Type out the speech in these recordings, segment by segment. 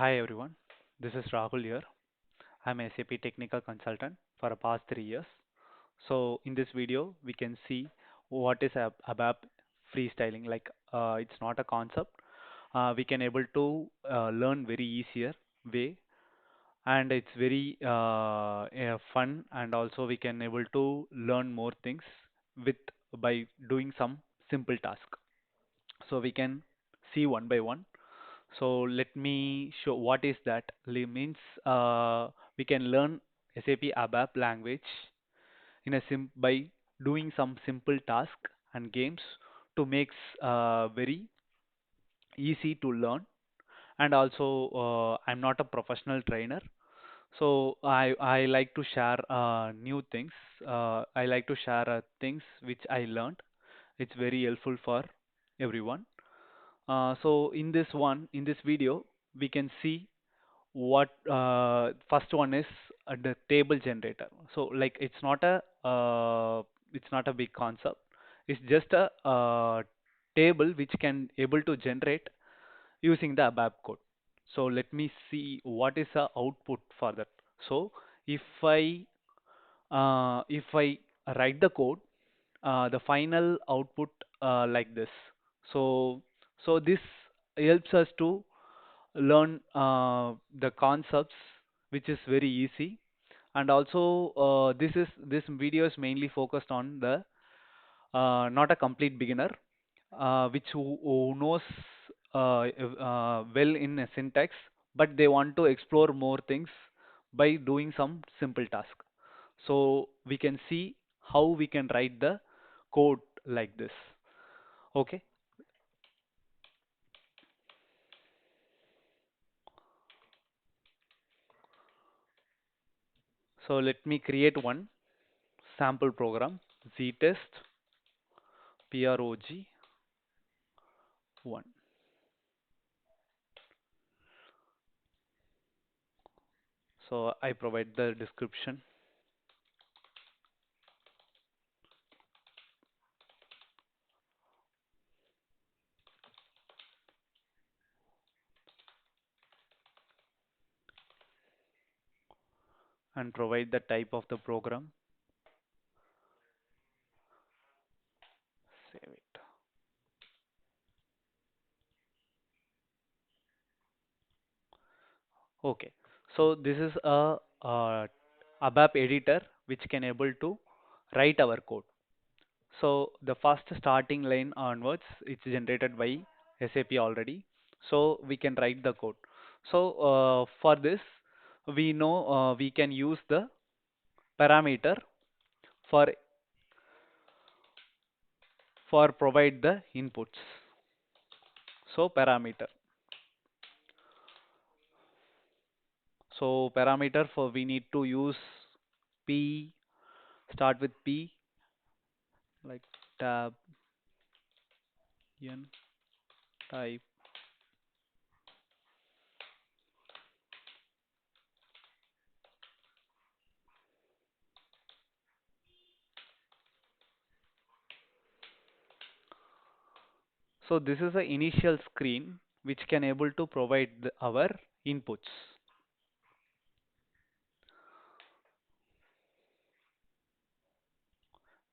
Hi everyone, this is Rahul here. I'm a SAP technical consultant for the past 3 years. So in this video, we can see what is ABAP freestyling. It's not a concept. We can able to learn very easier way, and it's very fun, and also we can able to learn more things with by doing some simple task. So we can see one by one. So let me show what is that. Means we can learn SAP ABAP language in a sim by doing some simple task and games to makes very easy to learn. And also, I'm not a professional trainer, so I like to share new things. I like to share things which I learned. It's very helpful for everyone. So in this video, we can see what first one is the table generator. So like it's not a big concept. It's just a table which can able to generate using the ABAP code. So let me see what is the output for that. So if I write the code, the final output like this. So this helps us to learn the concepts, which is very easy. And also, this video is mainly focused on the not a complete beginner, which who knows well in a syntax, but they want to explore more things by doing some simple task. So we can see how we can write the code like this. Okay, so let me create one sample program, ztest prog 1. So I provide the description and provide the type of the program. Save it. Okay, so this is a ABAP editor which can able to write our code. So the first starting line onwards, it's generated by SAP already. So we can write the code. So for this, we know we can use the parameter for provide the inputs. So parameter. So parameter for we need to use P, start with P, like tab n type. So this is the initial screen which can able to provide our inputs.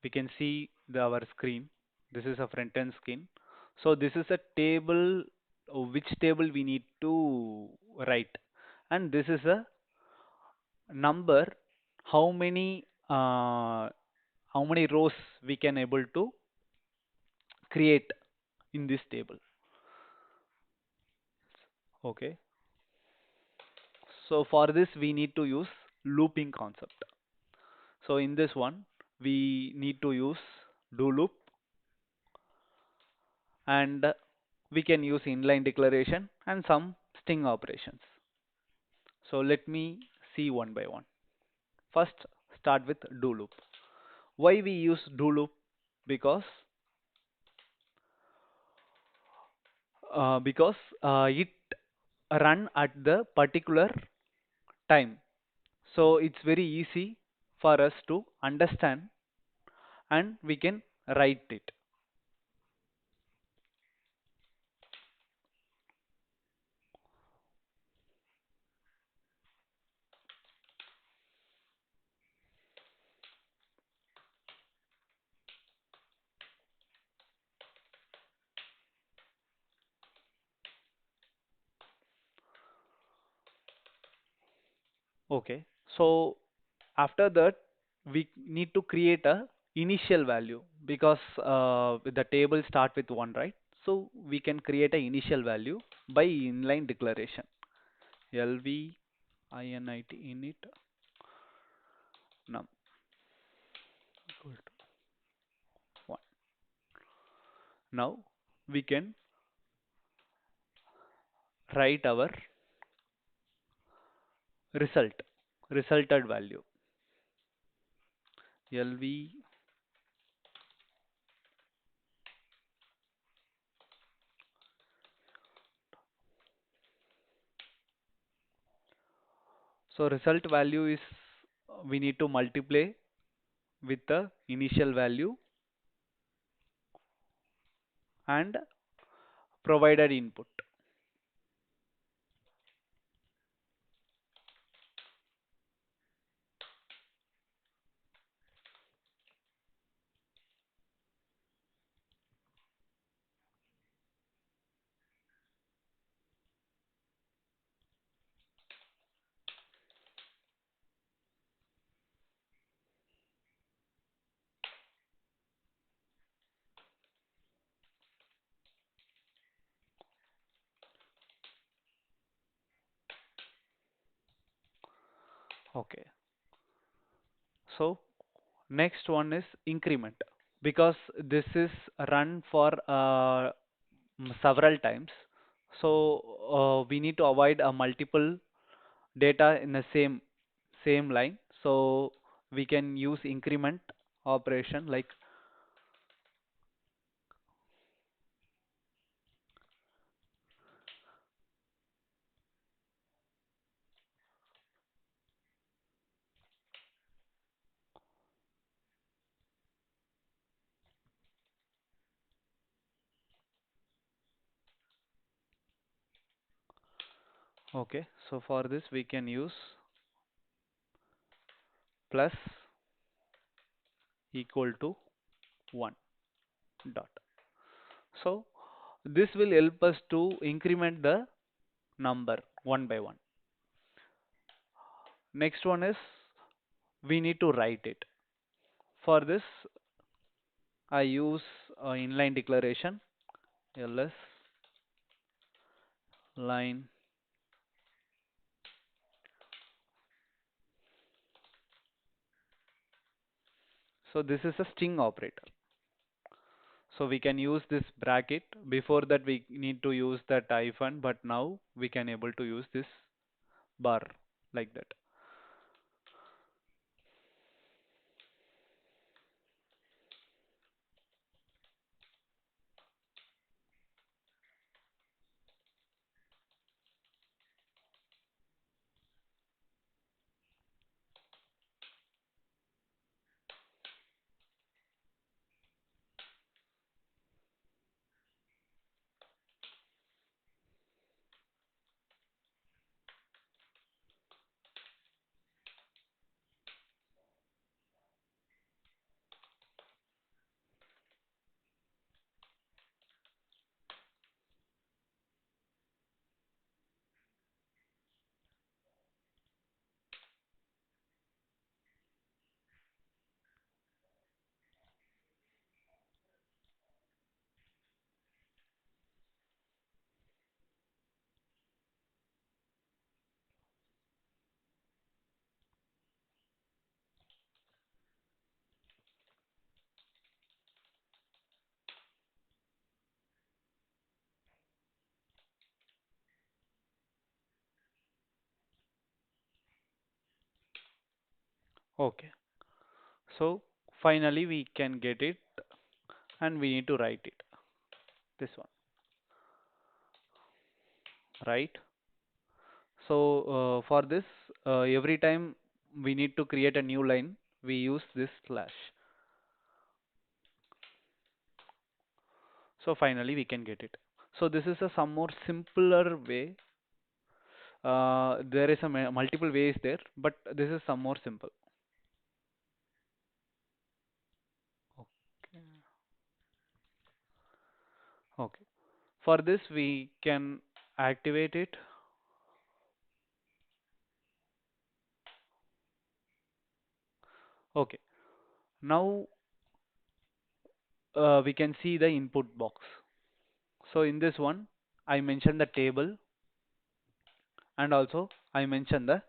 We can see our screen. This is a front end screen. So this is a table, which table we need to write, and this is a number, how many rows we can able to create in this table. Okay, so for this we need to use looping concept. So in this one we need to use do loop, and we can use inline declaration and some string operations. So let me see one by one. First, start with do loop. Why we use do loop? Because it run at the particular time. So it's very easy for us to understand, and we can write it. Okay. So after that, we need to create a initial value because the table start with one, right? So we can create a initial value by inline declaration. LV init init num equal to 1. Now we can write our result, resulted value. LV. So result value is we need to multiply with the initial value and provided input. Okay. So next one is increment because this is run for several times. So we need to avoid a multiple data in the same line. So we can use increment operation like okay. So for this we can use plus equal to 1 dot. So this will help us to increment the number one by one. Next one is we need to write it. For this, I use inline declaration ls line. So this is a string operator. So we can use this bracket. Before that, we need to use that hyphen, but now we can able to use this bar like that. Okay. So finally we can get it and we need to write it. This one, right? So for this, every time we need to create a new line, we use this slash. So finally we can get it. So this is a some more simpler way. There is a multiple ways there, but this is some more simple. Okay. Okay. For this we can activate it. Okay. Now we can see the input box. So in this one, I mentioned the table and also I mentioned the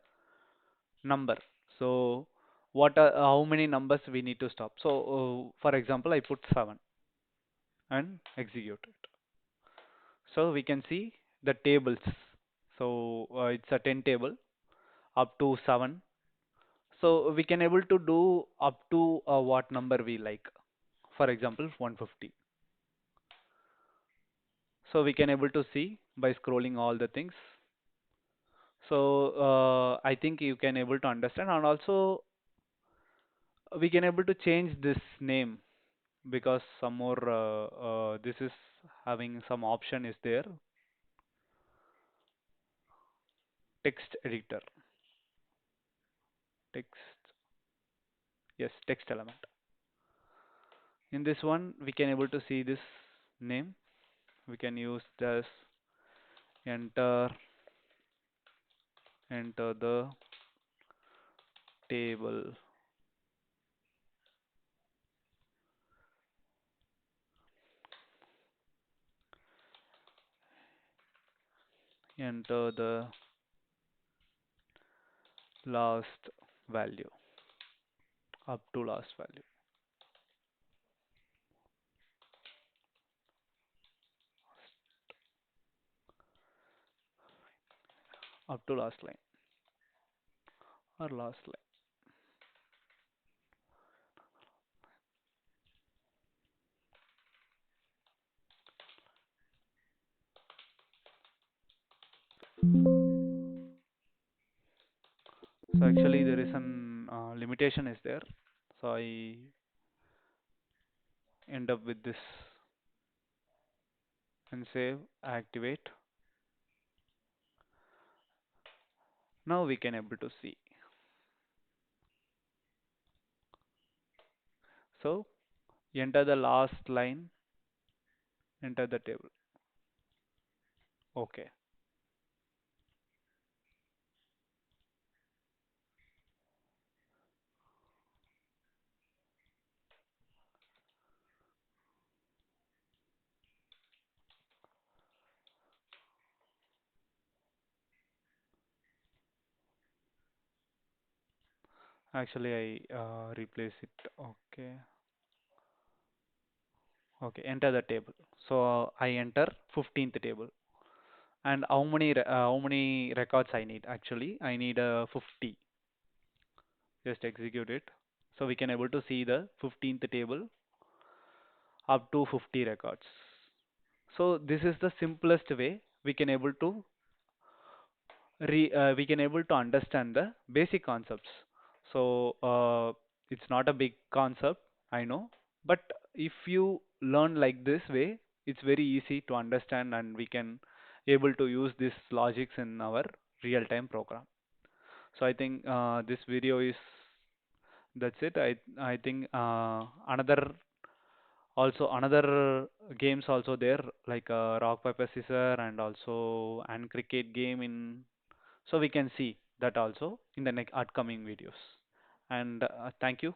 number. So how many numbers we need to stop. So for example, I put 7 and execute it. So we can see the tables. So it's a 10 table up to 7. So we can able to do up to what number we like. For example, 150. So we can able to see by scrolling all the things. So I think you can able to understand, and also we can able to change this name because some more this is having some option is there. Text editor, text, yes, text element. In this one we can able to see this name. We can use this enter, enter the table, enter the last value, up to last value, up to last line or last line. So actually there is an limitation is there. So I end up with this and save, activate. Now we can able to see. So enter the last line, enter the table. Okay. Actually I replace it. Okay. Okay. Enter the table. So I enter 15th table. And how many records I need? Actually, I need 50. Just execute it. So we can able to see the 15th table up to 50 records. So this is the simplest way we can able to we can able to understand the basic concepts. So it's not a big concept, I know, but if you learn like this way, it's very easy to understand, and we can able to use this logics in our real-time program. So I think this video is that's it. I think another games also there, like rock paper scissor and also and cricket game in. So we can see that also in the next upcoming videos. And thank you.